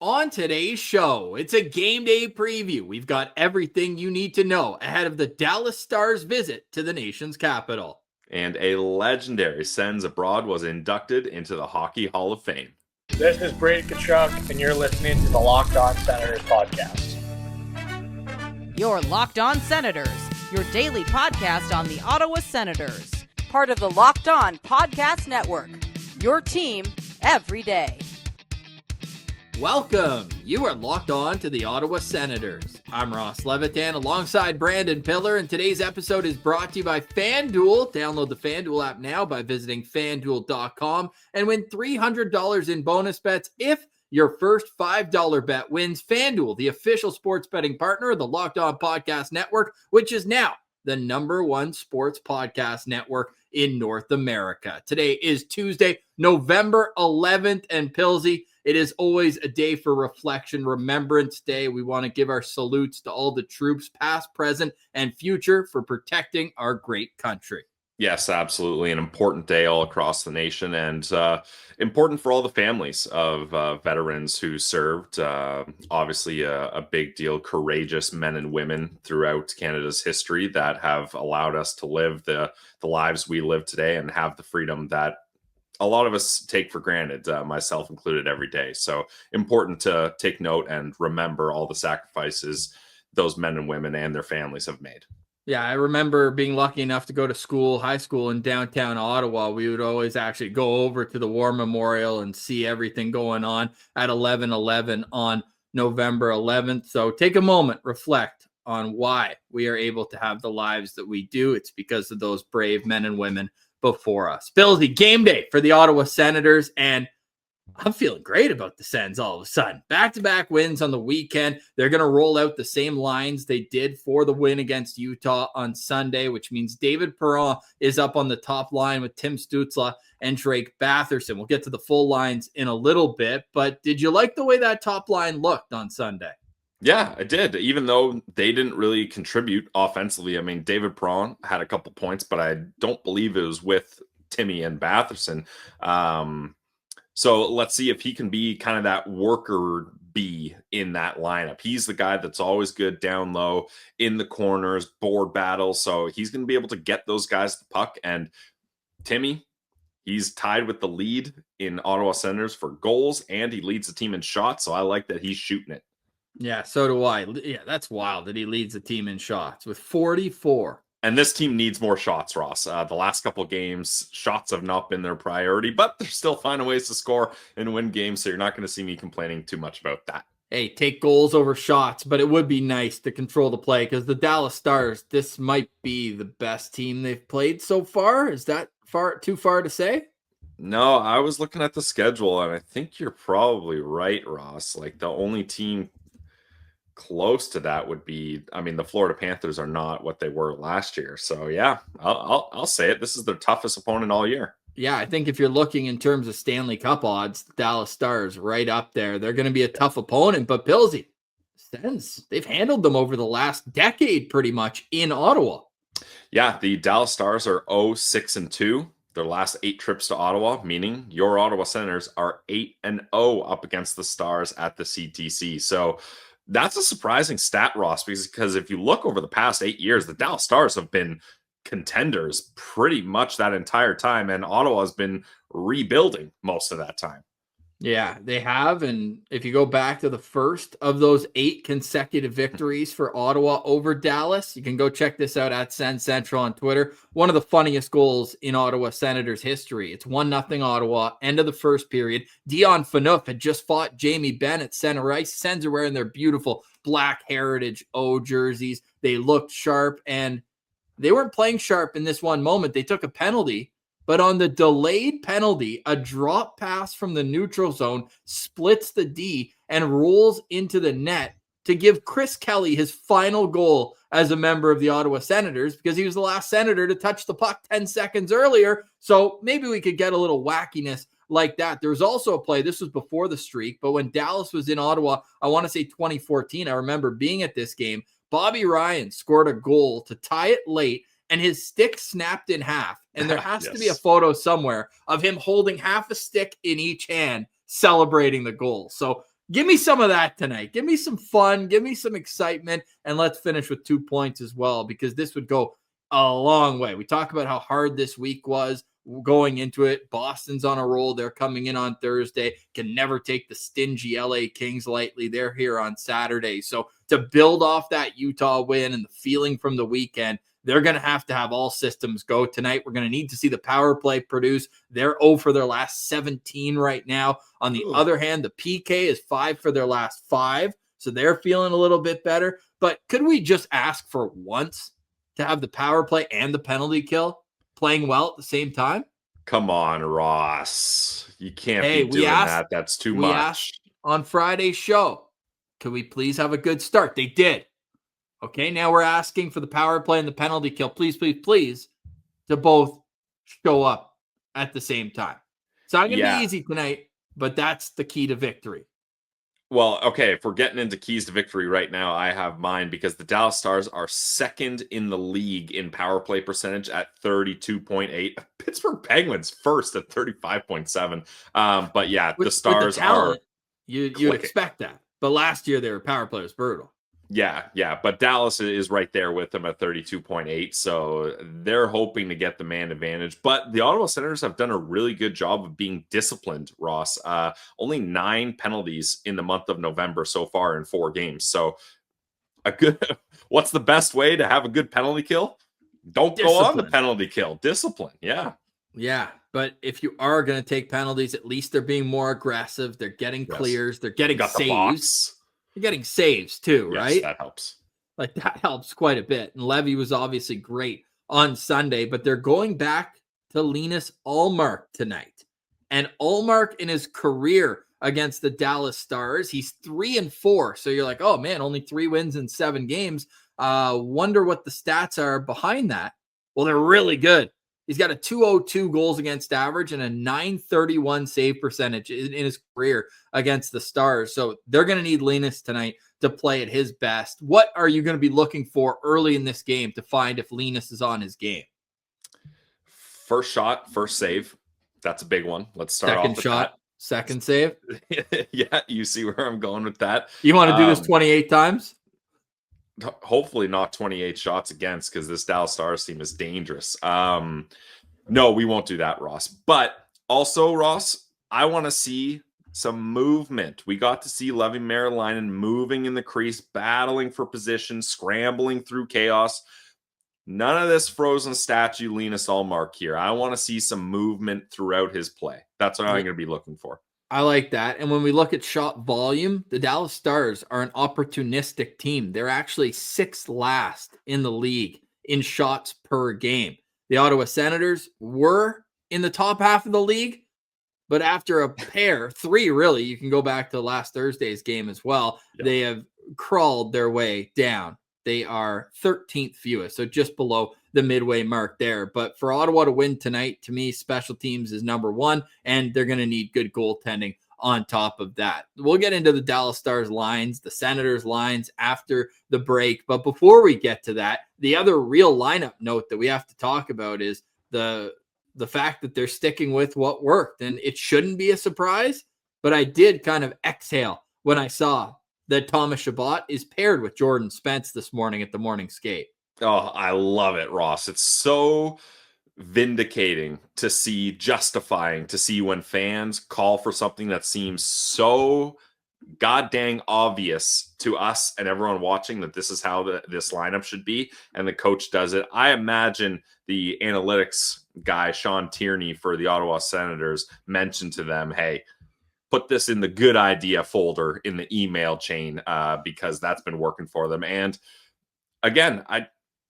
On today's show, it's a game day preview. We've got everything you need to know ahead of the Dallas Stars' visit to the nation's capital. And a legendary Sens abroad was inducted into the Hockey Hall of Fame. This is Brady Tkachuk, and you're listening to the Locked On Senators podcast. Your Locked On Senators, your daily podcast on the Ottawa Senators. Part of the Locked On Podcast Network, your team every day. Welcome. You are locked on to the Ottawa Senators. I'm Ross Levitan alongside Brandon Piller, and today's episode is brought to you by FanDuel. Download the FanDuel app now by visiting FanDuel.com and win $300 in bonus bets if your first $5 bet wins. FanDuel, the official sports betting partner of the Locked On Podcast Network, which is now the #1 sports podcast network in North America. Today is Tuesday, November 11th, and Pilsy, it is always a day for reflection, Remembrance Day. We want to give our salutes to all the troops, past, present, and future, for protecting our great country. Yes, absolutely. An important day all across the nation, and important for all the families of veterans who served. Obviously, a big deal, courageous men and women throughout Canada's history that have allowed us to live the lives we live today and have the freedom that a lot of us take for granted, myself included, every day. So important to take note and remember all the sacrifices those men and women and their families have made. Yeah, I remember being lucky enough to go to school, high school in downtown Ottawa. We would always actually go over to the War Memorial and see everything going on at 11/11 on November 11th. So take a moment, reflect on why we are able to have the lives that we do. It's because of those brave men and women before us. Billsy, game day for the Ottawa Senators, and I'm feeling great about the Sens all of a sudden. Back-to-back wins on the weekend. They're going to roll out the same lines they did for the win against Utah on Sunday, which means David Perron is up on the top line with Tim Stützle and Drake Batherson. We'll get to the full lines in a little bit, but did you like the way that top line looked on Sunday? Yeah, I did. Even though they didn't really contribute offensively. I mean, David Perron had a couple points, but I don't believe it was with Timmy and Batherson. So let's see if he can be kind of that worker bee in that lineup. He's the guy that's always good down low in the corners, board battles. So he's going to be able to get those guys the puck. And Timmy, he's tied with the lead in Ottawa Senators for goals, and he leads the team in shots. So I like that he's shooting it. Yeah, so do I. Yeah, that's wild that he leads the team in shots with 44. And this team needs more shots, Ross. The last couple of games, shots have not been their priority, but they're still finding ways to score and win games, so you're not going to see me complaining too much about that. Hey, take goals over shots, but it would be nice to control the play because the Dallas Stars, this might be the best team they've played so far. Is that too far to say? No, I was looking at the schedule, and I think you're probably right, Ross. Like, the only team close to that would be, I mean, the Florida Panthers are not what they were last year. So yeah, I'll say it. This is their toughest opponent all year. Yeah, I think if you're looking in terms of Stanley Cup odds, the Dallas Stars right up there. They're going to be a tough opponent, but Pilsy, Sens, they've handled them over the last decade pretty much in Ottawa. Yeah, the Dallas Stars are 0-6-2. Their last 8 trips to Ottawa, meaning your Ottawa Senators are 8-0 up against the Stars at the CTC. So that's a surprising stat, Ross, because if you look over the past 8 years, the Dallas Stars have been contenders pretty much that entire time, and Ottawa has been rebuilding most of that time. Yeah, they have. And if you go back to the first of those 8 consecutive victories for Ottawa over Dallas, you can go check this out at Sens Central on Twitter. One of the funniest goals in Ottawa Senators history. It's 1-0 Ottawa, end of the first period. Dion Phaneuf had just fought Jamie Benn at center ice. Sens are wearing their beautiful black Heritage O jerseys. They looked sharp, and they weren't playing sharp in this one moment. They took a penalty. But on the delayed penalty, a drop pass from the neutral zone splits the D and rolls into the net to give Chris Kelly his final goal as a member of the Ottawa Senators, because he was the last Senator to touch the puck 10 seconds earlier. So maybe we could get a little wackiness like that. There was also a play, this was before the streak, but when Dallas was in Ottawa, I want to say 2014, I remember being at this game, Bobby Ryan scored a goal to tie it late, and his stick snapped in half. And there has to be a photo somewhere of him holding half a stick in each hand, celebrating the goal. So Give me some of that tonight. Give me some fun. Give me some excitement. And let's finish with 2 points as well, because this would go a long way. We talk about how hard this week was going into it. Boston's on a roll. They're coming in on Thursday. Can never take the stingy LA Kings lightly. They're here on Saturday. So to build off that Utah win and the feeling from the weekend, they're going to have all systems go tonight. We're going to need to see the power play produce. They're 0 for their last 17 right now. On the other hand, the PK is 5 for their last 5. So they're feeling a little bit better. But could we just ask for once to have the power play and the penalty kill playing well at the same time? Come on, Ross. You can't be doing that. That's too much. Asked on Friday's show, could we please have a good start? They did. Okay, now we're asking for the power play and the penalty kill, please, please, please, to both show up at the same time. It's not going to be easy tonight, but that's the key to victory. Well, okay, if we're getting into keys to victory right now, I have mine, because the Dallas Stars are second in the league in power play percentage at 32.8. Pittsburgh Penguins first at 35.7. But yeah, the Stars with the talent, are you'd expect that. But last year their power play was brutal. Yeah, but Dallas is right there with them at 32.8, so they're hoping to get the man advantage. But the Ottawa Senators have done a really good job of being disciplined, Ross. Only 9 penalties in the month of November so far in 4 games. So what's the best way to have a good penalty kill? Don't go on the penalty kill. Discipline, yeah. Yeah, but if you are going to take penalties, at least they're being more aggressive. They're getting clears. They're getting saves. You're getting saves too, right? Yes, that helps. Like, that helps quite a bit. And Levy was obviously great on Sunday, but they're going back to Linus Ullmark tonight. And Ullmark in his career against the Dallas Stars, he's 3-4. So you're like, oh man, only 3 wins in 7 games. Wonder what the stats are behind that. Well, they're really good. He's got a 202 goals against average and a 931 save percentage in his career against the Stars. So they're going to need Linus tonight to play at his best. What are you going to be looking for early in this game to find if Linus is on his game? First shot, first save. That's a big one. Let's start off with that. Second save. Yeah, you see where I'm going with that. You want to do this 28 times? Hopefully not 28 shots against, because this Dallas Stars team is dangerous. No, we won't do that, Ross. But also, Ross, I want to see some movement. We got to see Levi Merrilainen moving in the crease, battling for position, scrambling through chaos. None of this frozen statue Linus Ullmark here. I want to see some movement throughout his play. That's what I'm going to be looking for. I like that. And when we look at shot volume, the Dallas Stars are an opportunistic team. They're actually 6th last in the league in shots per game. The Ottawa Senators were in the top half of the league, but after a pair, 3 really, you can go back to last Thursday's game as well. Yep. They have crawled their way down. They are 13th fewest, so just below the midway mark there. But for Ottawa to win tonight, to me, special teams is number 1, and they're going to need good goaltending on top of that. We'll get into the Dallas Stars lines, the Senators lines after the break. But before we get to that, the other real lineup note that we have to talk about is the fact that they're sticking with what worked. And it shouldn't be a surprise, but I did kind of exhale when I saw that Thomas Chabot is paired with Jordan Spence this morning at the morning skate. Oh, I love it, Ross. It's so vindicating to see, justifying to see when fans call for something that seems so goddamn obvious to us and everyone watching that this is how this lineup should be, and the coach does it. I imagine the analytics guy, Sean Tierney for the Ottawa Senators, mentioned to them, hey, put this in the good idea folder in the email chain because that's been working for them. And again,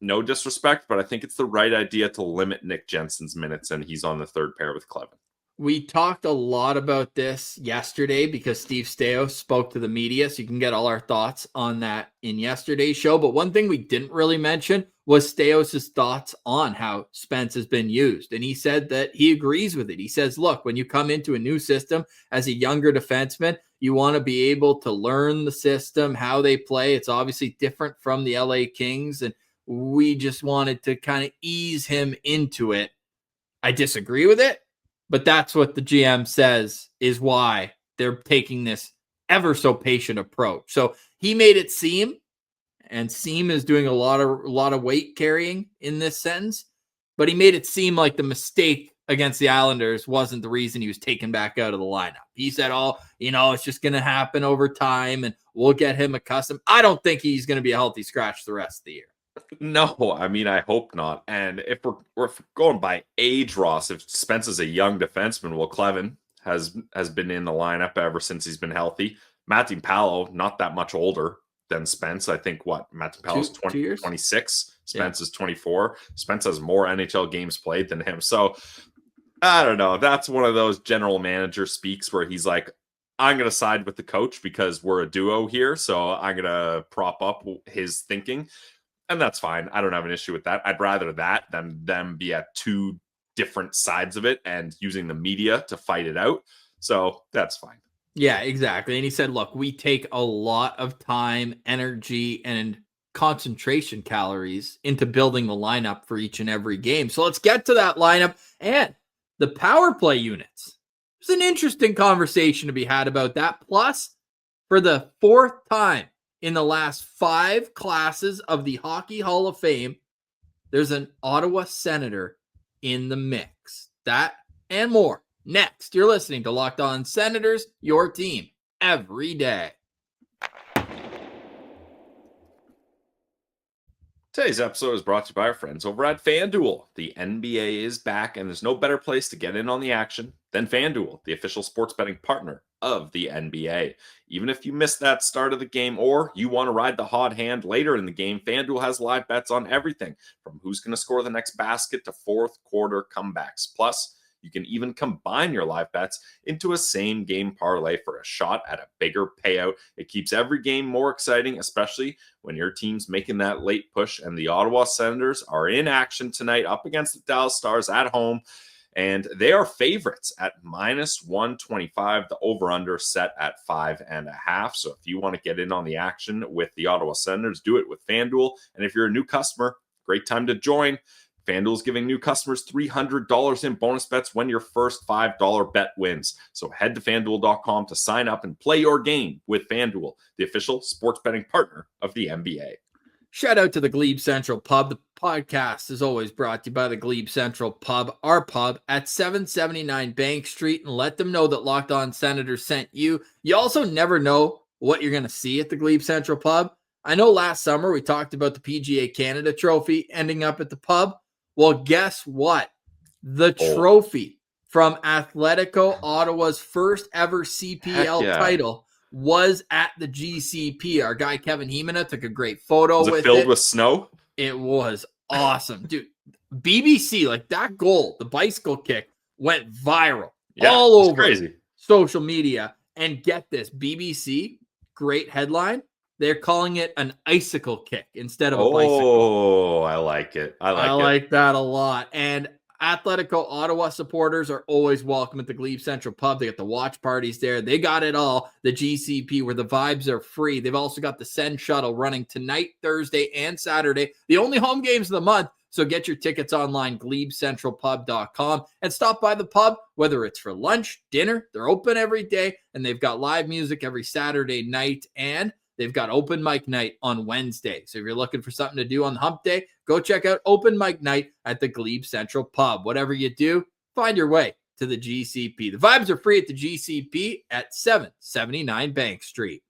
no disrespect, but I think it's the right idea to limit Nick Jensen's minutes, and he's on the 3rd pair with Clevin. We talked a lot about this yesterday because Steve Staios spoke to the media, so you can get all our thoughts on that in yesterday's show. But one thing we didn't really mention was Staios' thoughts on how Spence has been used. And he said that he agrees with it. He says, look, when you come into a new system as a younger defenseman, you want to be able to learn the system, how they play. It's obviously different from the LA Kings, and we just wanted to kind of ease him into it. I disagree with it, but that's what the GM says is why they're taking this ever so patient approach. So he made it seem, and Seam is doing a lot of weight carrying in this sentence, but he made it seem like the mistake against the Islanders wasn't the reason he was taken back out of the lineup. He said, it's just going to happen over time and we'll get him accustomed. I don't think he's going to be a healthy scratch the rest of the year. No, I mean, I hope not. And if we're going by age, Ross, if Spence is a young defenseman, well, Clevin has been in the lineup ever since he's been healthy. Matthew Palo, not that much older than Spence. I think Matthew Palo's 26. Spence is 24. Spence has more NHL games played than him. So I don't know. That's one of those general manager speaks where he's like, I'm going to side with the coach because we're a duo here. So I'm going to prop up his thinking. And that's fine. I don't have an issue with that. I'd rather that than them be at two different sides of it and using the media to fight it out. So that's fine. Yeah, exactly. And he said, look, we take a lot of time, energy, and concentration calories into building the lineup for each and every game. So let's get to that lineup and the power play units. There's an interesting conversation to be had about that. Plus, for the fourth time in the last 5 classes of the Hockey Hall of Fame, there's an Ottawa Senator in the mix. That and more. Next, you're listening to Locked On Senators, your team every day. Today's episode is brought to you by our friends over at FanDuel. The NBA is back, and there's no better place to get in on the action than FanDuel, the official sports betting partner of the NBA. Even if you missed that start of the game or you want to ride the hot hand later in the game, FanDuel has live bets on everything from who's going to score the next basket to fourth quarter comebacks. Plus, you can even combine your live bets into a same game parlay for a shot at a bigger payout. It keeps every game more exciting, especially when your team's making that late push. And the Ottawa Senators are in action tonight up against the Dallas Stars at home. And they are favorites at -125. The over-under set at 5.5. So if you want to get in on the action with the Ottawa Senators, do it with FanDuel. And if you're a new customer, great time to join. FanDuel is giving new customers $300 in bonus bets when your first $5 bet wins. So head to FanDuel.com to sign up and play your game with FanDuel, the official sports betting partner of the NBA. Shout out to the Glebe Central Pub. The podcast is always brought to you by the Glebe Central Pub, our pub at 779 Bank Street, and let them know that Locked On Senators sent you. You also never know what you're going to see at the Glebe Central Pub. I know last summer we talked about the PGA Canada trophy ending up at the pub. Well, guess what? The trophy from Atletico Ottawa's first ever CPL title was at the GCP. Our guy Kevin Hemina took a great photo with it. Was it filled with snow? It was awesome. Dude, BBC, like that goal, the bicycle kick, went viral all over social media. And get this, BBC, great headline. They're calling it an icicle kick instead of a bicycle. Oh, I like it. I like that a lot. And Atletico Ottawa supporters are always welcome at the Glebe Central Pub. They got the watch parties there. They got it all. The GCP where the vibes are free. They've also got the Sens shuttle running tonight, Thursday, and Saturday. The only home games of the month. So get your tickets online, GlebeCentralPub.com, and stop by the pub, whether it's for lunch, dinner. They're open every day, and they've got live music every Saturday night, and they've got open mic night on Wednesday. So if you're looking for something to do on the hump day, go check out open mic night at the Glebe Central Pub. Whatever you do, find your way to the GCP. The vibes are free at the GCP at 779 Bank Street.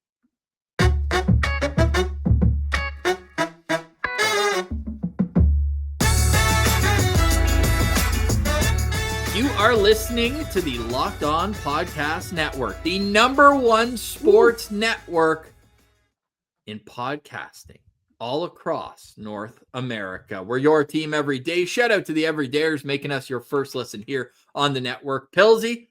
You are listening to the Locked On Podcast Network, the #1 sports network in podcasting all across North America. We're your team every day. Shout out to the everydayers making us your first listen here on the network. Pilsy,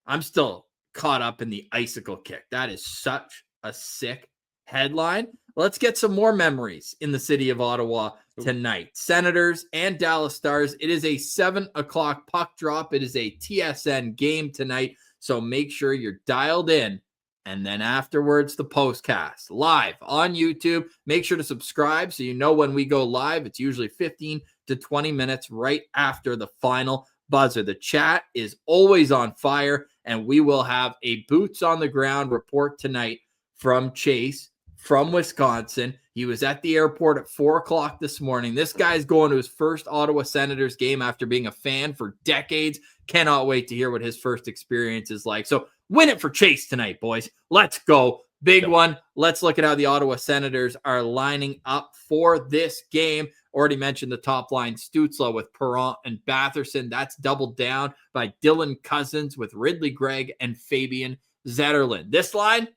I'm still caught up in the icicle kick. That is such a sick headline. Let's get some more memories in the city of Ottawa tonight. Senators and Dallas Stars. It is a 7 o'clock puck drop. It is a TSN game tonight. So make sure you're dialed in. And then afterwards, the postcast live on YouTube. Make sure to subscribe so you know when we go live. It's usually 15 to 20 minutes right after the final. buzzer. The chat is always on fire, and we will have a boots on the ground report tonight from Chase from Wisconsin. He was at the airport at 4:00 this morning. This guy's going to his first Ottawa Senators game after being a fan for decades. Cannot wait to hear what his first experience is like. So win it for Chase tonight, boys. Let's go. Big one. Let's look at how the Ottawa Senators are lining up for this game. Already mentioned the top line, Stützle with Perron and Batherson. That's doubled down by Dylan Cousins with Ridley Gregg and Fabian Zetterlund. This line,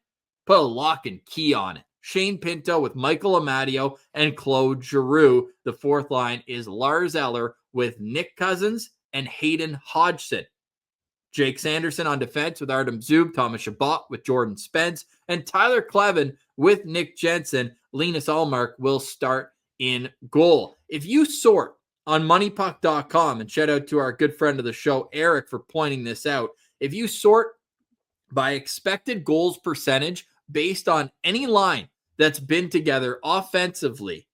put a lock and key on it. Shane Pinto with Michael Amadio and Claude Giroux. The fourth line is Lars Eller with Nick Cousins and Hayden Hodgson. Jake Sanderson on defense with Artem Zub, Thomas Chabot with Jordan Spence, and Tyler Klevin with Nick Jensen. Linus Ullmark will start in goal. If you sort on moneypuck.com, and shout out to our good friend of the show, Eric, for pointing this out, if you sort by expected goals percentage based on any line that's been together offensively,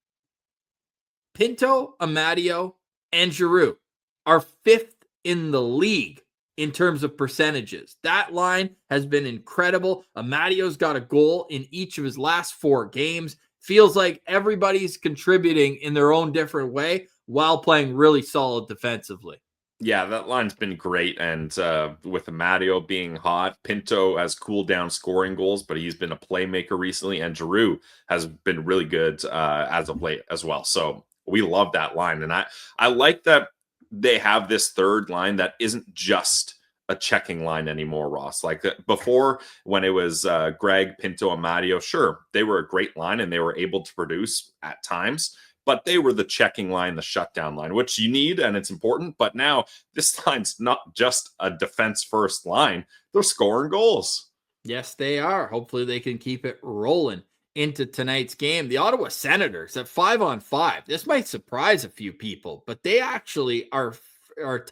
Pinto, Amadio, and Giroux are fifth in the league in terms of percentages. That line has been incredible. Amadio's got a goal in each of his last 4 games. Feels like everybody's contributing in their own different way while playing really solid defensively. Yeah, that line's been great. And with Amadio being hot, Pinto has cooled down scoring goals, but he's been a playmaker recently. And Giroux has been really good as of late as well. So we love that line. And I like that they have this third line that isn't just a checking line anymore, Ross. Like before, when it was Greg, Pinto, Amadio, sure, they were a great line and they were able to produce at times, but they were the checking line, the shutdown line, which you need and it's important. But now this line's not just a defense first line. They're scoring goals. Yes, they are. Hopefully they can keep it rolling into tonight's game. The Ottawa Senators at 5-on-5. This might surprise a few people, but they actually are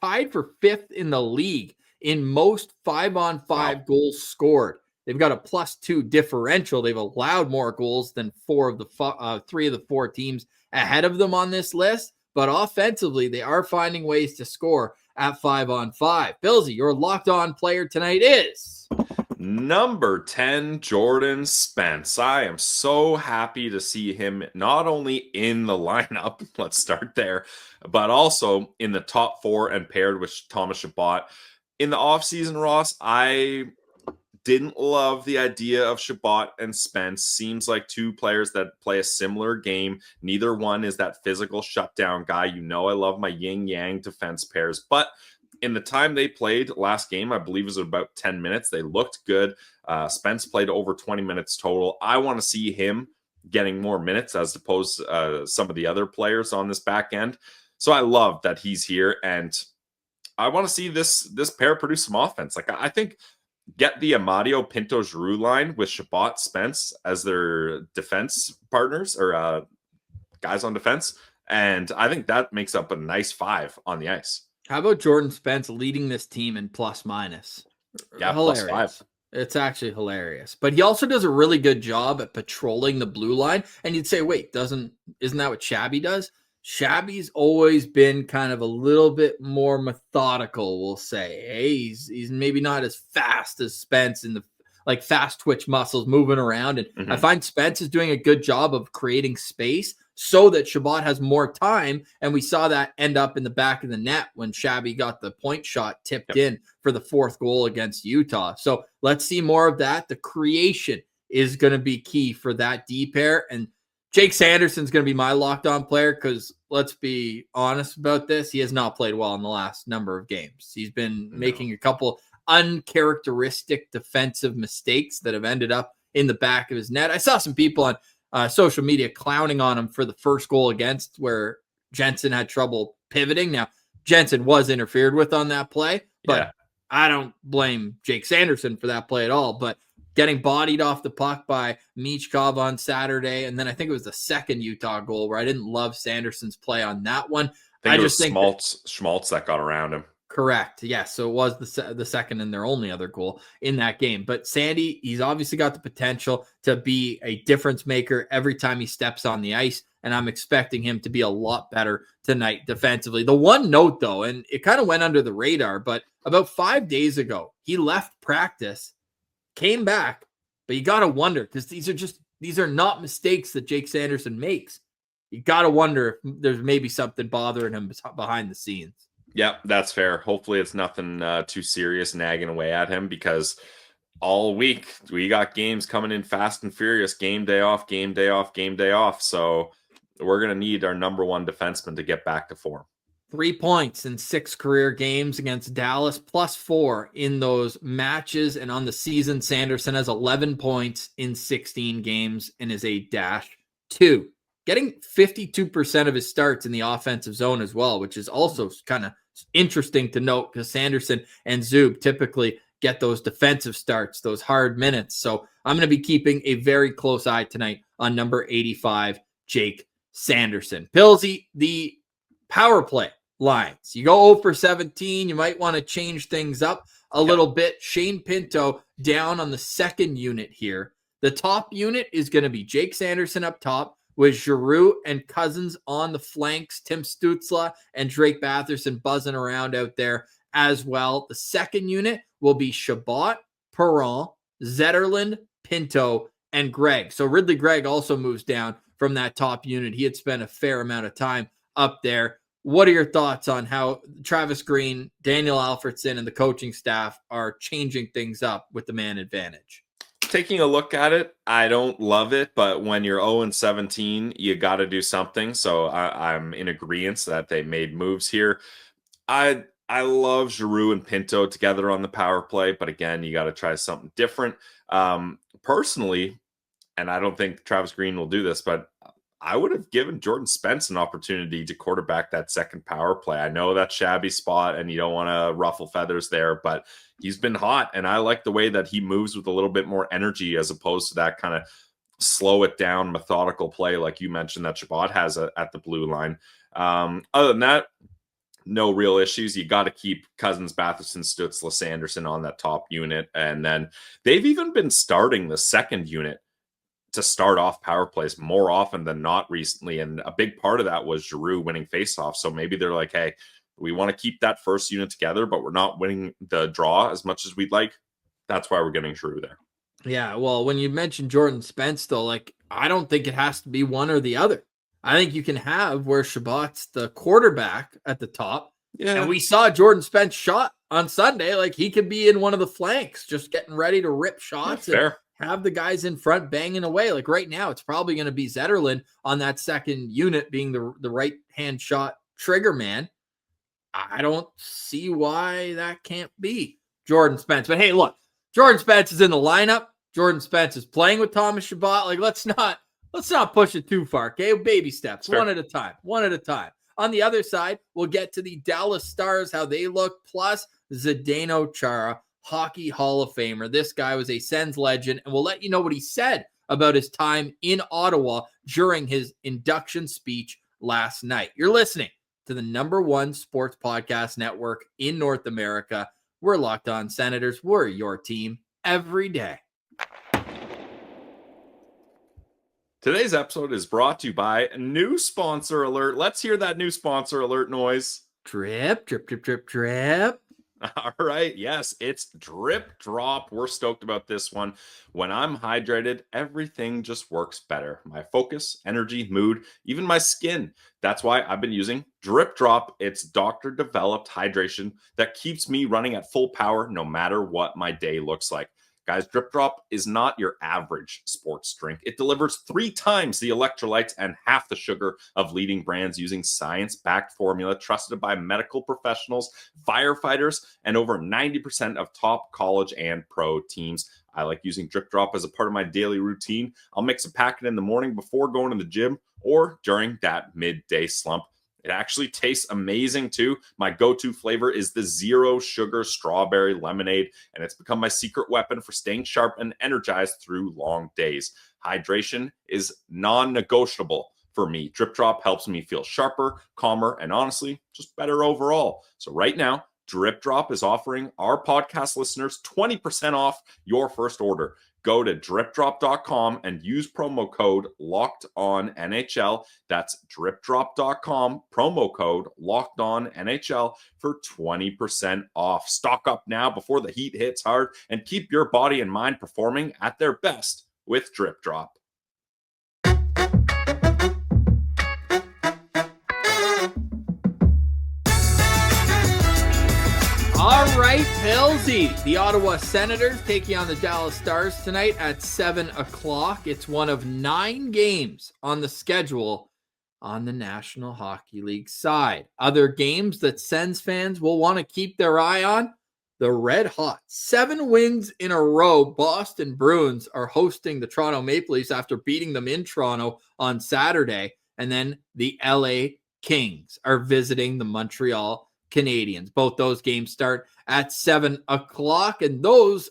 tied for 5th in the league in most 5-on-5 goals scored. They've got a +2 differential. They've allowed more goals than 3 of the 4 teams ahead of them on this list, but offensively, they are finding ways to score at 5-on-5. Billsy, your locked on player tonight is number 10, Jordan Spence. I am so happy to see him not only in the lineup, let's start there, but also in the top 4 and paired with Thomas Chabot. In the offseason, Ross, I didn't love the idea of Chabot and Spence. Seems like 2 players that play a similar game. Neither one is that physical shutdown guy. You know I love my yin-yang defense pairs, but in the time they played last game, I believe it was about 10 minutes, they looked good. Spence played over 20 minutes total. I want to see him getting more minutes as opposed to some of the other players on this back end. So I love that he's here, and I want to see this pair produce some offense. Like I think get the Amadio Pinto Giroux line with Chabot Spence as their defense partners or guys on defense, and I think that makes up a nice 5 on the ice. How about Jordan Spence leading this team in plus-minus? Yeah, hilarious. +5. It's actually hilarious. But he also does a really good job at patrolling the blue line. And you'd say, wait, isn't that what Shabby does? Shabby's always been kind of a little bit more methodical, we'll say. Hey, he's maybe not as fast as Spence in the like fast twitch muscles moving around. And I find Spence is doing a good job of creating space so that Chabot has more time. And we saw that end up in the back of the net when Shabby got the point shot tipped in for the 4th goal against Utah. So let's see more of that. The creation is going to be key for that D pair. And Jake Sanderson's going to be my locked on player because let's be honest about this. He has not played well in the last number of games. He's been making a couple uncharacteristic defensive mistakes that have ended up in the back of his net. I saw some people on social media clowning on him for the first goal against where Jensen had trouble pivoting. Now, Jensen was interfered with on that play, but I don't blame Jake Sanderson for that play at all. But getting bodied off the puck by Michkov on Saturday, and then I think it was the second Utah goal where I didn't love Sanderson's play on that one. I just think Schmaltz that got around him. Correct. Yes. So it was the second and their only other goal in that game. But Sandy, he's obviously got the potential to be a difference maker every time he steps on the ice. And I'm expecting him to be a lot better tonight defensively. The one note, though, and it kind of went under the radar, but about 5 days ago, he left practice, came back, but you got to wonder, because these are not mistakes that Jake Sanderson makes. You got to wonder if there's maybe something bothering him behind the scenes. Yeah, that's fair. Hopefully it's nothing too serious nagging away at him, because all week we got games coming in fast and furious, game day off, game day off, game day off. So we're going to need our number one defenseman to get back to form. 3 points in 6 career games against Dallas, +4 in those matches. And on the season, Sanderson has 11 points in 16 games and is a -2. Getting 52% of his starts in the offensive zone as well, which is also kind of interesting to note, because Sanderson and Zub typically get those defensive starts, those hard minutes. So I'm going to be keeping a very close eye tonight on number 85, Jake Sanderson. Pillsy, the power play lines. You go 0 for 17. You might want to change things up a little bit. Shane Pinto down on the second unit here. The top unit is going to be Jake Sanderson up top, with Giroux and Cousins on the flanks, Tim Stützle and Drake Batherson buzzing around out there as well. The second unit will be Chabot, Perron, Zetterlund, Pinto, and Gregg. So Ridley Gregg also moves down from that top unit. He had spent a fair amount of time up there. What are your thoughts on how Travis Green, Daniel Alfredson, and the coaching staff are changing things up with the man advantage? Taking a look at it, I don't love it, but when you're 0-17, you got to do something. So I'm in agreement that they made moves here. I love Giroux and Pinto together on the power play, but again, you got to try something different. Personally, and I don't think Travis Green will do this, but I would have given Jordan Spence an opportunity to quarterback that second power play. I know that's shabby spot and you don't want to ruffle feathers there, but he's been hot, and I like the way that he moves with a little bit more energy as opposed to that kind of slow it down, methodical play like you mentioned that Chabot has at the blue line. Other than that, no real issues. You got to keep Cousins, Batherson, Stützle, Sanderson on that top unit, and then they've even been starting the second unit to start off power plays more often than not recently. And a big part of that was Giroux winning faceoffs. So maybe they're like, hey, we want to keep that first unit together, but we're not winning the draw as much as we'd like. That's why we're getting Giroux there. Yeah, well, when you mentioned Jordan Spence, though, like, I don't think it has to be one or the other. I think you can have where Chabot's the quarterback at the top. Yeah. And we saw Jordan Spence shot on Sunday. Like, he could be in one of the flanks, just getting ready to rip shots. Yeah, fair. Have the guys in front banging away. Like right now, it's probably going to be Zetterlund on that second unit being the right-hand shot trigger man. I don't see why that can't be Jordan Spence. But hey, look, Jordan Spence is in the lineup. Jordan Spence is playing with Thomas Chabot. Like, let's not push it too far, okay? Baby steps, one at a time. On the other side, we'll get to the Dallas Stars, how they look, plus Zdeno Chara, Hockey Hall of Famer. This guy was a Sens legend, and we'll let you know what he said about his time in Ottawa during his induction speech last night. You're listening to the #1 sports podcast network in North America. We're Locked On Senators. We're your team every day. Today's episode is brought to you by a new sponsor alert. Let's hear that new sponsor alert noise. Drip, drip, drip, drip, drip. All right. Yes, it's Drip Drop. We're stoked about this one. When I'm hydrated, everything just works better. My focus, energy, mood, even my skin. That's why I've been using Drip Drop. It's doctor-developed hydration that keeps me running at full power no matter what my day looks like. Guys, Drip Drop is not your average sports drink. It delivers 3 times the electrolytes and half the sugar of leading brands using science-backed formula trusted by medical professionals, firefighters, and over 90% of top college and pro teams. I like using Drip Drop as a part of my daily routine. I'll mix a packet in the morning before going to the gym or during that midday slump. It actually tastes amazing too. My go-to flavor is the 0 sugar strawberry lemonade, and it's become my secret weapon for staying sharp and energized through long days. Hydration is non-negotiable for me. Drip Drop helps me feel sharper, calmer, and honestly, just better overall. So right now, Drip Drop is offering our podcast listeners 20% off your first order. Go to dripdrop.com and use promo code LOCKEDONNHL. That's dripdrop.com, promo code LOCKEDONNHL for 20% off. Stock up now before the heat hits hard and keep your body and mind performing at their best with Drip Drop. All right, Pilsy. The Ottawa Senators taking on the Dallas Stars tonight at 7 o'clock. It's one of 9 games on the schedule on the National Hockey League side. Other games that Sens fans will want to keep their eye on, the red hot 7 wins in a row. Boston Bruins are hosting the Toronto Maple Leafs after beating them in Toronto on Saturday. And then the LA Kings are visiting the Montreal Canadiens. Both those games start at 7 o'clock, and those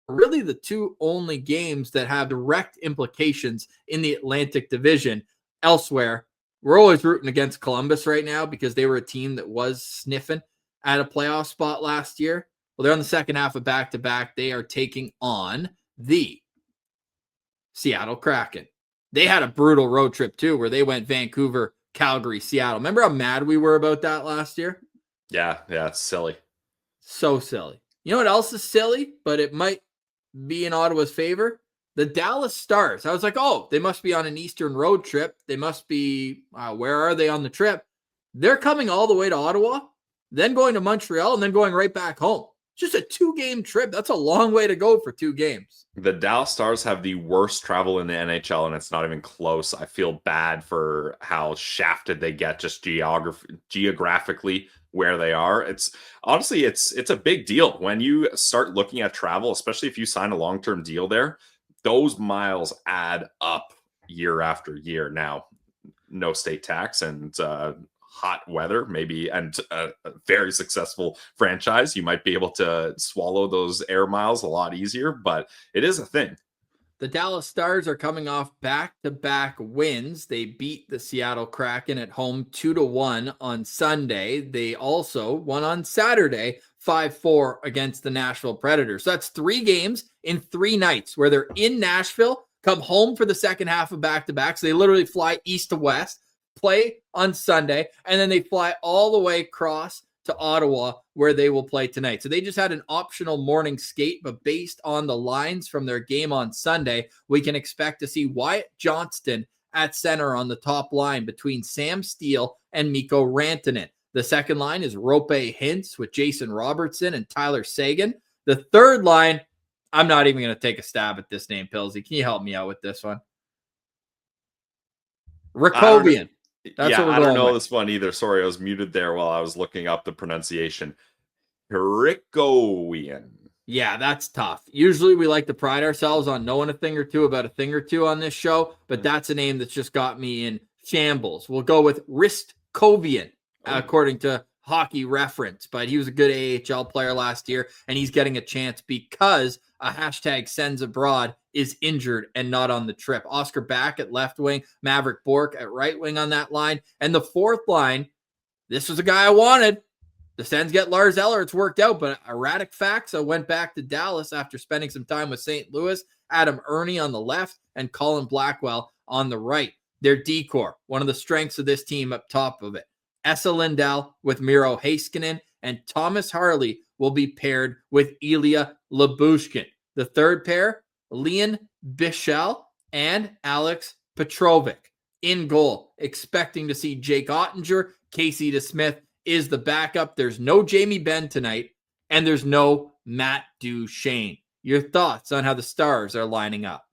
are really the 2 only games that have direct implications in the Atlantic Division. Elsewhere, we're always rooting against Columbus right now because they were a team that was sniffing at a playoff spot last year. Well, they're on the second half of back-to-back. They are taking on the Seattle Kraken. They had a brutal road trip too, where they went Vancouver, Calgary, Seattle. Remember how mad we were about that last year? Yeah, it's silly. So silly. You know what else is silly, but it might be in Ottawa's favor? The Dallas Stars. I was like, oh, they must be on an Eastern road trip. They must be, where are they on the trip? They're coming all the way to Ottawa, then going to Montreal, and then going right back home. Just a 2-game trip. That's a long way to go for 2 games. The Dallas Stars have the worst travel in the NHL, and it's not even close. I feel bad for how shafted they get just geographically where they are. It's honestly, it's a big deal when you start looking at travel, especially if you sign a long-term deal there. Those miles add up year after year. Now, no state tax and hot weather, maybe, and a very successful franchise, you might be able to swallow those air miles a lot easier, but it is a thing. The Dallas Stars are coming off back-to-back wins. They beat the Seattle Kraken at home 2-1 on Sunday. They also won on Saturday 5-4 against the Nashville Predators. So that's 3 games in 3 nights where they're in Nashville, come home for the second half of back-to-back. So they literally fly east to west, play on Sunday, and then they fly all the way across to Ottawa where they will play tonight. So they just had an optional morning skate, but based on the lines from their game on Sunday, we can expect to see Wyatt Johnston at center on the top line between Sam Steele and Mikko Rantanen. The second line is Rope Hintz with Jason Robertson and Tyler Seguin. The third line, I'm not even going to take a stab at this name, Pilsy. Can you help me out with this one? Rakovian. That's what I don't know this one either. Sorry, I was muted there while I was looking up the pronunciation. Hyrikowian. Yeah, that's tough. Usually we like to pride ourselves on knowing a thing or two about a thing or two on this show, but that's a name that's just got me in shambles. We'll go with Ristkovian, according to Hockey Reference, but he was a good AHL player last year, and he's getting a chance because a hashtag Sens Abroad is injured and not on the trip. Oscar Back at left wing, Maverick Bork at right wing on that line. And the fourth line, this was a guy I wanted. The Sens get Lars Eller. It's worked out, but Radek Faksa went back to Dallas after spending some time with St. Louis. Adam Ernie on the left and Colin Blackwell on the right. Their decor, one of the strengths of this team up top of it. Esa Lindell with Miro Heiskanen, and Thomas Harley will be paired with Ilya Lyubushkin. The third pair, Leon Bichelle and Alex Petrovic in goal. Expecting to see Jake Ottinger. Casey DeSmith is the backup. There's no Jamie Benn tonight, and there's no Matt Duchene. Your thoughts on how the Stars are lining up?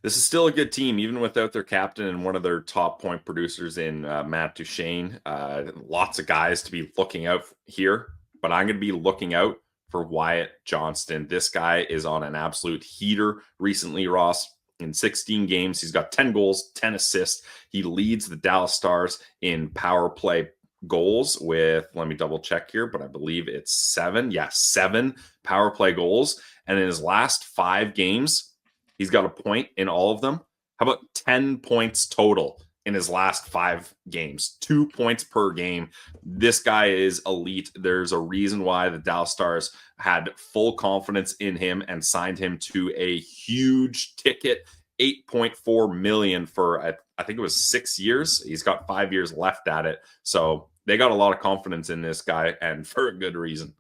This is still a good team, even without their captain and one of their top point producers in Matt Duchene. Lots of guys to be looking out here, but I'm going to be looking out for Wyatt Johnston. This guy is on an absolute heater recently, Ross. In 16 games, he's got 10 goals, 10 assists. He leads the Dallas Stars in power play goals with, let me double check here, but I believe it's 7. Yeah, 7 power play goals. And in his last 5 games, he's got a point in all of them. How about 10 points total in his last 5 games, 2 points per game. This guy is elite. There's a reason why the Dallas Stars had full confidence in him and signed him to a huge ticket, $8.4 million for, I think it was 6 years. He's got 5 years left at it. So they got a lot of confidence in this guy, and for a good reason.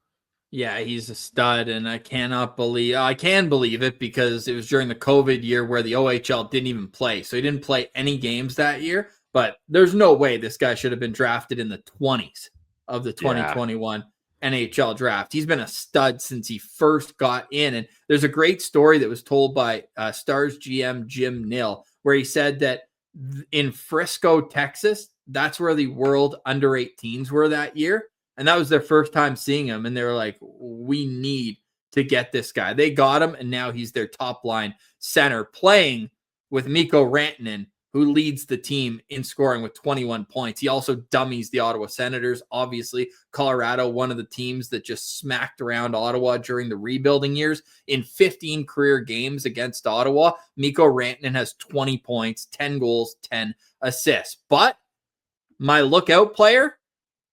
Yeah, he's a stud, and I can believe it because it was during the COVID year where the OHL didn't even play. So he didn't play any games that year, but there's no way this guy should have been drafted in the 20s of the 2021 NHL draft. He's been a stud since he first got in. And there's a great story that was told by Stars GM Jim Nill, where he said that in Frisco, Texas, that's where the World Under-18s were that year. And that was their first time seeing him. And they were like, we need to get this guy. They got him, and now he's their top line center, playing with Mikko Rantanen, who leads the team in scoring with 21 points. He also dummies the Ottawa Senators. Obviously, Colorado, one of the teams that just smacked around Ottawa during the rebuilding years. In 15 career games against Ottawa, Mikko Rantanen has 20 points, 10 goals, 10 assists. But my lookout player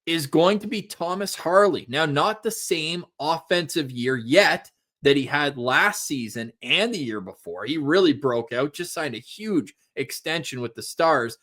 is going to be Thomas Harley. Now, not the same offensive year yet that he had last season and the year before. He really broke out, just signed a huge extension with the Stars.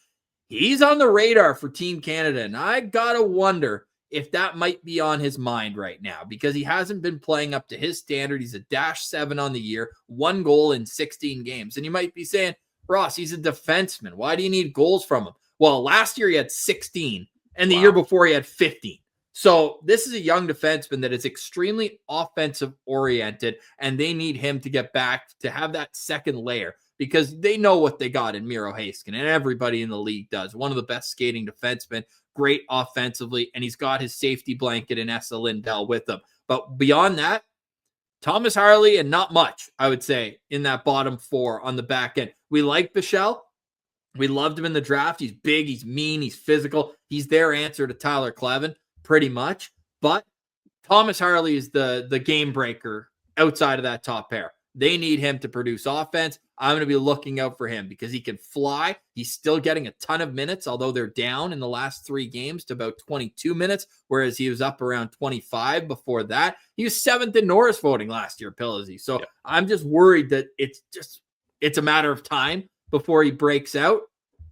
He's on the radar for Team Canada, and I gotta wonder if that might be on his mind right now, because he hasn't been playing up to his standard. He's a -7 on the year, 1 goal in 16 games. And you might be saying, Ross, he's a defenseman. Why do you need goals from him? Well, last year he had 16. And the year before, he had 15. So this is a young defenseman that is extremely offensive oriented, and they need him to get back to have that second layer, because they know what they got in Miro Heiskanen, and everybody in the league does. One of the best skating defensemen, great offensively, and he's got his safety blanket in Esa Lindell with him. But beyond that, Thomas Harley and not much, I would say, in that bottom 4 on the back end. We like Bichelle. We loved him in the draft. He's big, he's mean, he's physical. He's their answer to Tyler Clevin, pretty much. But Thomas Harley is the game breaker outside of that top pair. They need him to produce offense. I'm going to be looking out for him because he can fly. He's still getting a ton of minutes, although they're down in the last 3 games to about 22 minutes, whereas he was up around 25 before that. He was 7th in Norris voting last year, Pillsy. So I'm just worried that it's a matter of time before he breaks out.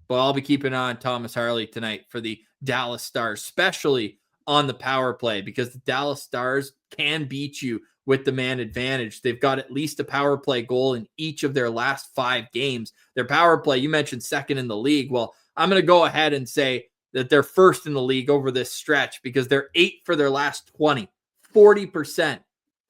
But I'll be keeping an eye on Thomas Harley tonight for the Dallas Stars, especially on the power play, because the Dallas Stars can beat you with the man advantage. They've got at least a power play goal in each of their last 5 games. Their power play, you mentioned second in the league. Well, I'm going to go ahead and say that they're first in the league over this stretch, because they're 8 for their last 20, 40%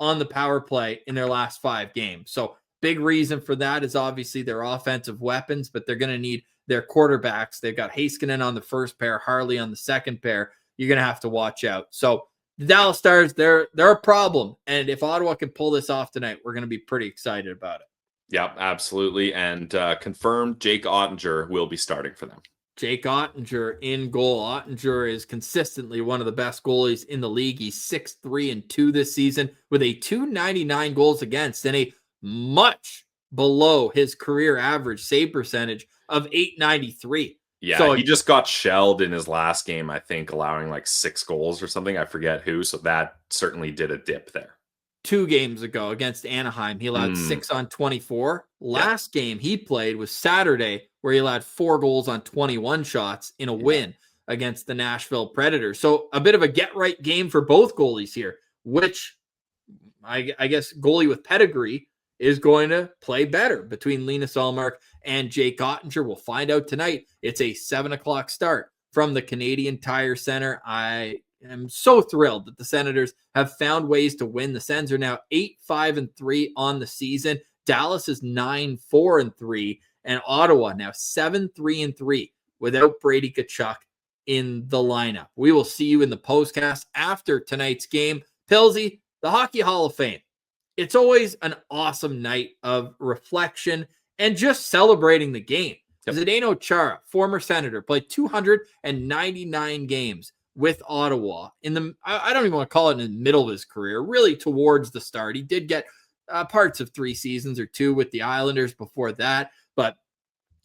on the power play in their last 5 games. So big reason for that is obviously their offensive weapons, but they're going to need their quarterbacks. They've got Heiskanen on the first pair, Harley on the second pair. You're going to have to watch out. So the Dallas Stars, they're a problem. And if Ottawa can pull this off tonight, we're going to be pretty excited about it. Yep, absolutely. And confirmed Jake Ottinger will be starting for them. Jake Ottinger in goal. Ottinger is consistently one of the best goalies in the league. He's 6-3-2 this season with a 299 goals against and a much below his career average save percentage of 893. Yeah, so he just got shelled in his last game, I think, allowing like 6 goals or something. I forget who. So that certainly did a dip there. 2 games ago against Anaheim, he allowed 6 on 24. Last game he played was Saturday, where he allowed 4 goals on 21 shots in a win against the Nashville Predators. So a bit of a get-right game for both goalies here, which I guess goalie with pedigree is going to play better between Linus Ullmark and Jake Ottinger. We'll find out tonight. It's a 7:00 start from the Canadian Tire Center. I am so thrilled that the Senators have found ways to win. The Sens are now 8-5-3 on the season. Dallas is 9-4-3, and Ottawa now 7-3-3 without Brady Tkachuk in the lineup. We will see you in the postcast after tonight's game. Pillsy, the Hockey Hall of Fame. It's always an awesome night of reflection and just celebrating the game. Zdeno Chara, former Senator, played 299 games with Ottawa I don't even want to call it in the middle of his career, really towards the start. He did get parts of 3 seasons or 2 with the Islanders before that, but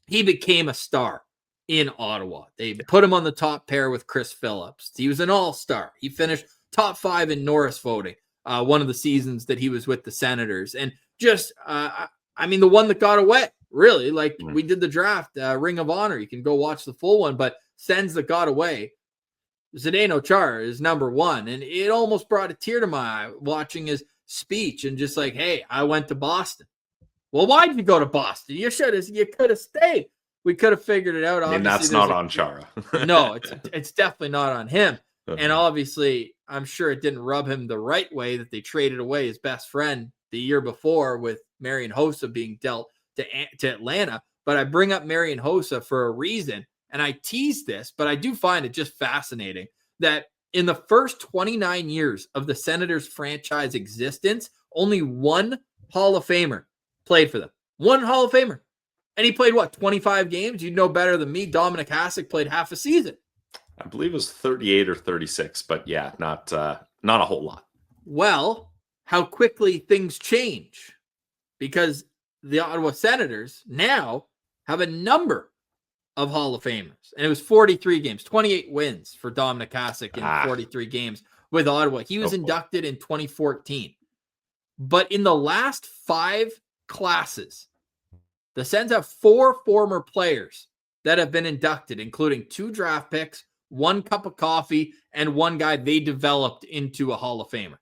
he became a star in Ottawa. They put him on the top pair with Chris Phillips. He was an all-star. He finished top 5 in Norris voting one of the seasons that he was with the Senators. And just, the one that got away, really. Like, we did the draft, Ring of Honor. You can go watch the full one. But Sens that got away, Zdeno Chara is number 1. And it almost brought a tear to my eye watching his speech and just like, hey, I went to Boston. Well, why did you go to Boston? You could have stayed. We could have figured it out. And that's not on Chara. No, it's definitely not on him. And obviously, I'm sure it didn't rub him the right way that they traded away his best friend the year before with Marian Hossa being dealt to Atlanta. But I bring up Marian Hossa for a reason, and I tease this, but I do find it just fascinating that in the first 29 years of the Senators franchise existence, only one Hall of Famer played for them. One Hall of Famer. And he played, 25 games? You'd know better than me. Dominic Hasek played half a season. I believe it was 38 or 36, but yeah, not a whole lot. Well, how quickly things change, because the Ottawa Senators now have a number of Hall of Famers. And it was 43 games, 28 wins for Dominic Hasek in 43 games with Ottawa. He was inducted in 2014. But in the last 5 classes, the Sens have 4 former players that have been inducted, including 2 draft picks, 1 cup of coffee, and 1 guy they developed into a Hall of Famer.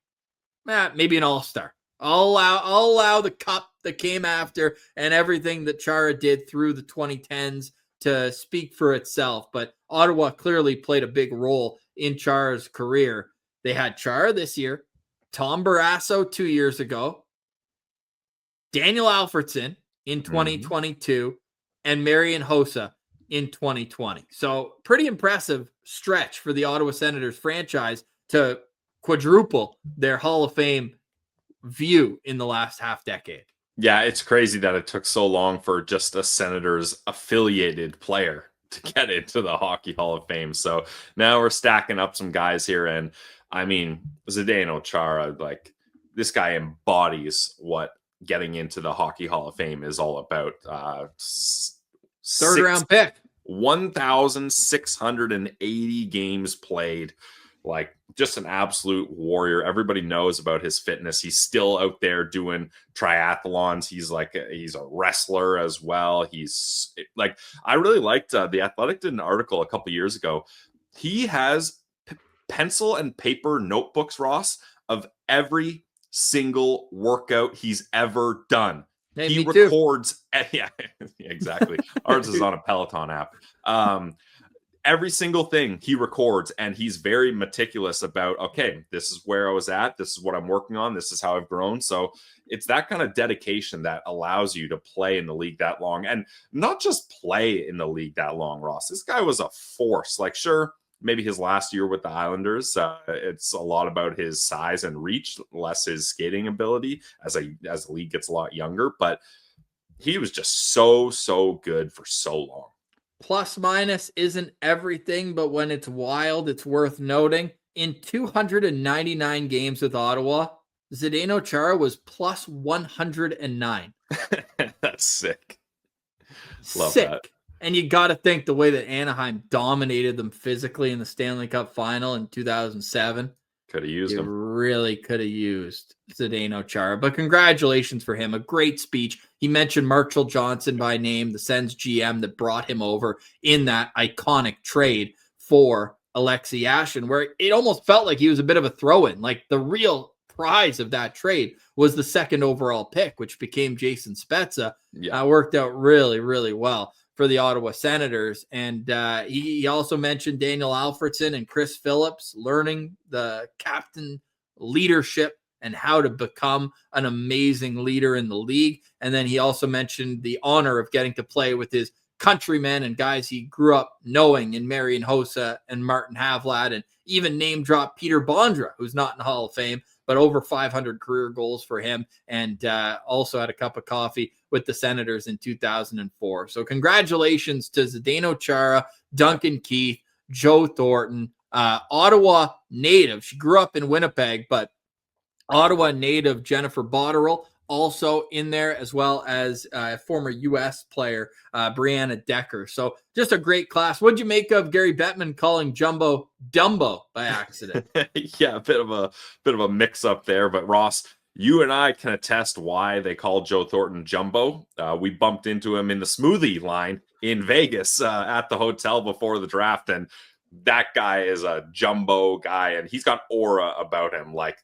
Maybe an all-star. I'll allow the cup that came after and everything that Chara did through the 2010s to speak for itself. But Ottawa clearly played a big role in Chara's career. They had Chara this year, Tom Barrasso 2 years ago, Daniel Alfredsson in 2022, and Marian Hossa in 2020. So pretty impressive stretch for the Ottawa Senators franchise to quadruple their Hall of Fame view in the last half decade. Yeah, it's crazy that it took so long for just a Senators affiliated player to get into the Hockey Hall of Fame. So now we're stacking up some guys here. And I mean, Zdeno Chara, like, this guy embodies what getting into the Hockey Hall of Fame is all about. Third round pick. 1,680 games played. Like, just an absolute warrior. Everybody knows about his fitness. He's still out there doing triathlons. He's a wrestler as well. He's like, I really liked The Athletic did an article a couple years ago. He has pencil and paper notebooks, Ross, of every single workout he's ever done. Hey, he records. Yeah, exactly. Ours is on a Peloton app. Every single thing he records, and he's very meticulous about, okay, this is where I was at. This is what I'm working on. This is how I've grown. So it's that kind of dedication that allows you to play in the league that long, and not just play in the league that long, Ross. This guy was a force. Like, sure, maybe his last year with the Islanders, it's a lot about his size and reach, less his skating ability as the league gets a lot younger. But he was just so good for so long. Plus minus isn't everything, but when it's wild, it's worth noting. In 299 games with Ottawa, Zdeno Chara was plus 109. That's sick. Love sick. That. And you got to think the way that Anaheim dominated them physically in the Stanley Cup final in 2007. Could have used him. Really could have used Zdeno Chara. But congratulations for him. A great speech. He mentioned Marshall Johnson by name, the Sens GM that brought him over in that iconic trade for Alexei Yashin, where it almost felt like he was a bit of a throw-in. Like, the real prize of that trade was the second overall pick, which became Jason Spezza. Yeah. Worked out really, really well for the Ottawa Senators. And he also mentioned Daniel Alfredsson and Chris Phillips learning the captain leadership and how to become an amazing leader in the league. And then he also mentioned the honor of getting to play with his countrymen and guys he grew up knowing in Marian Hossa and Martin Havlat, and even name dropped Peter Bondra, who's not in the Hall of Fame, but over 500 career goals for him, and also had a cup of coffee with the Senators in 2004. So congratulations to Zdeno Chara, Duncan Keith, Joe Thornton, Ottawa native. She grew up in Winnipeg, but Ottawa native Jennifer Botterill, also in there, as well as a former U.S. player, Brianna Decker. So just a great class. What'd you make of Gary Bettman calling Jumbo Dumbo by accident? Yeah, a bit of a mix up there, but Ross, you and I can attest why they call Joe Thornton Jumbo. We bumped into him in the smoothie line in Vegas at the hotel before the draft, and that guy is a jumbo guy, and he's got aura about him. Like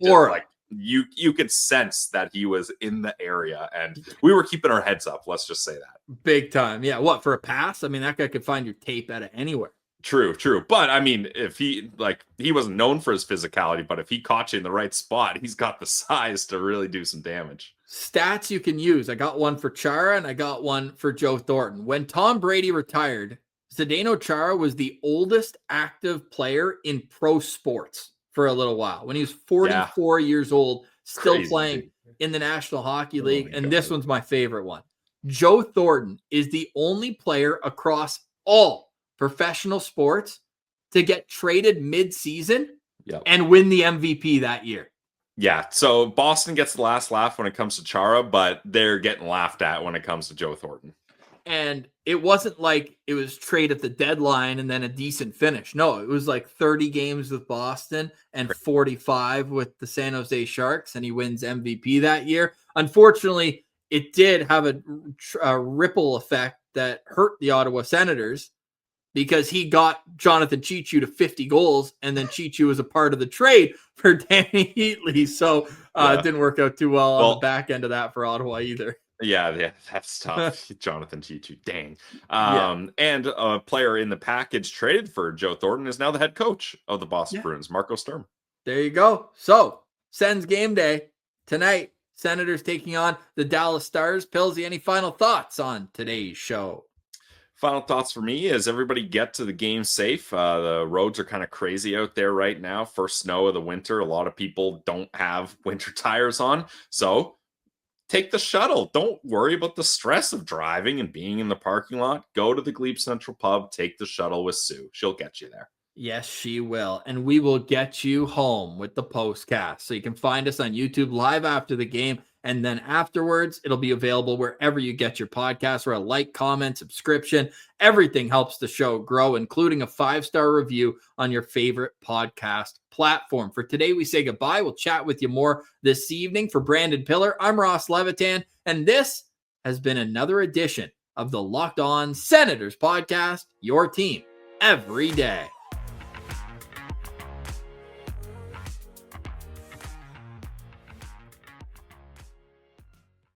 you could sense that he was in the area, and we were keeping our heads up. Let's just say that. Big time. Yeah. What, for a pass? I mean, that guy could find your tape out of anywhere. True. But I mean, if he wasn't known for his physicality, but if he caught you in the right spot, he's got the size to really do some damage. Stats you can use. I got one for Chara and I got one for Joe Thornton. When Tom Brady retired, Zdeno Chara was the oldest active player in pro sports for a little while. When he was 44 years old, still playing in the National Hockey League. And this one's my favorite one. Joe Thornton is the only player across all professional sports to get traded mid-season and win the MVP that year. Yeah, so Boston gets the last laugh when it comes to Chara, but they're getting laughed at when it comes to Joe Thornton. And it wasn't like it was trade at the deadline and then a decent finish. No, it was like 30 games with Boston and 45 with the San Jose Sharks, and he wins MVP that year. Unfortunately, it did have a ripple effect that hurt the Ottawa Senators, because he got Jonathan Cheechoo to 50 goals, and then Cheechoo was a part of the trade for Danny Heatley. So it didn't work out too well on the back end of that for Ottawa either. Yeah, that's tough. Jonathan Cheechoo, dang. And a player in the package traded for Joe Thornton is now the head coach of the Boston Bruins, Marco Sturm. There you go. So, Sens game day tonight. Senators taking on the Dallas Stars. Pillsy, any final thoughts on today's show? Final thoughts for me is everybody get to the game safe. The roads are kind of crazy out there right now. First snow of the winter. A lot of people don't have winter tires on. So take the shuttle. Don't worry about the stress of driving and being in the parking lot. Go to the Glebe Central Pub. Take the shuttle with Sue. She'll get you there. Yes, she will. And we will get you home with the postcast. So you can find us on YouTube live after the game. And then afterwards, it'll be available wherever you get your podcasts, or a like, comment, subscription. Everything helps the show grow, including a 5-star review on your favorite podcast platform. For today, we say goodbye. We'll chat with you more this evening. For Brandon Piller, I'm Ross Levitan, and this has been another edition of the Locked On Senators podcast, your team every day.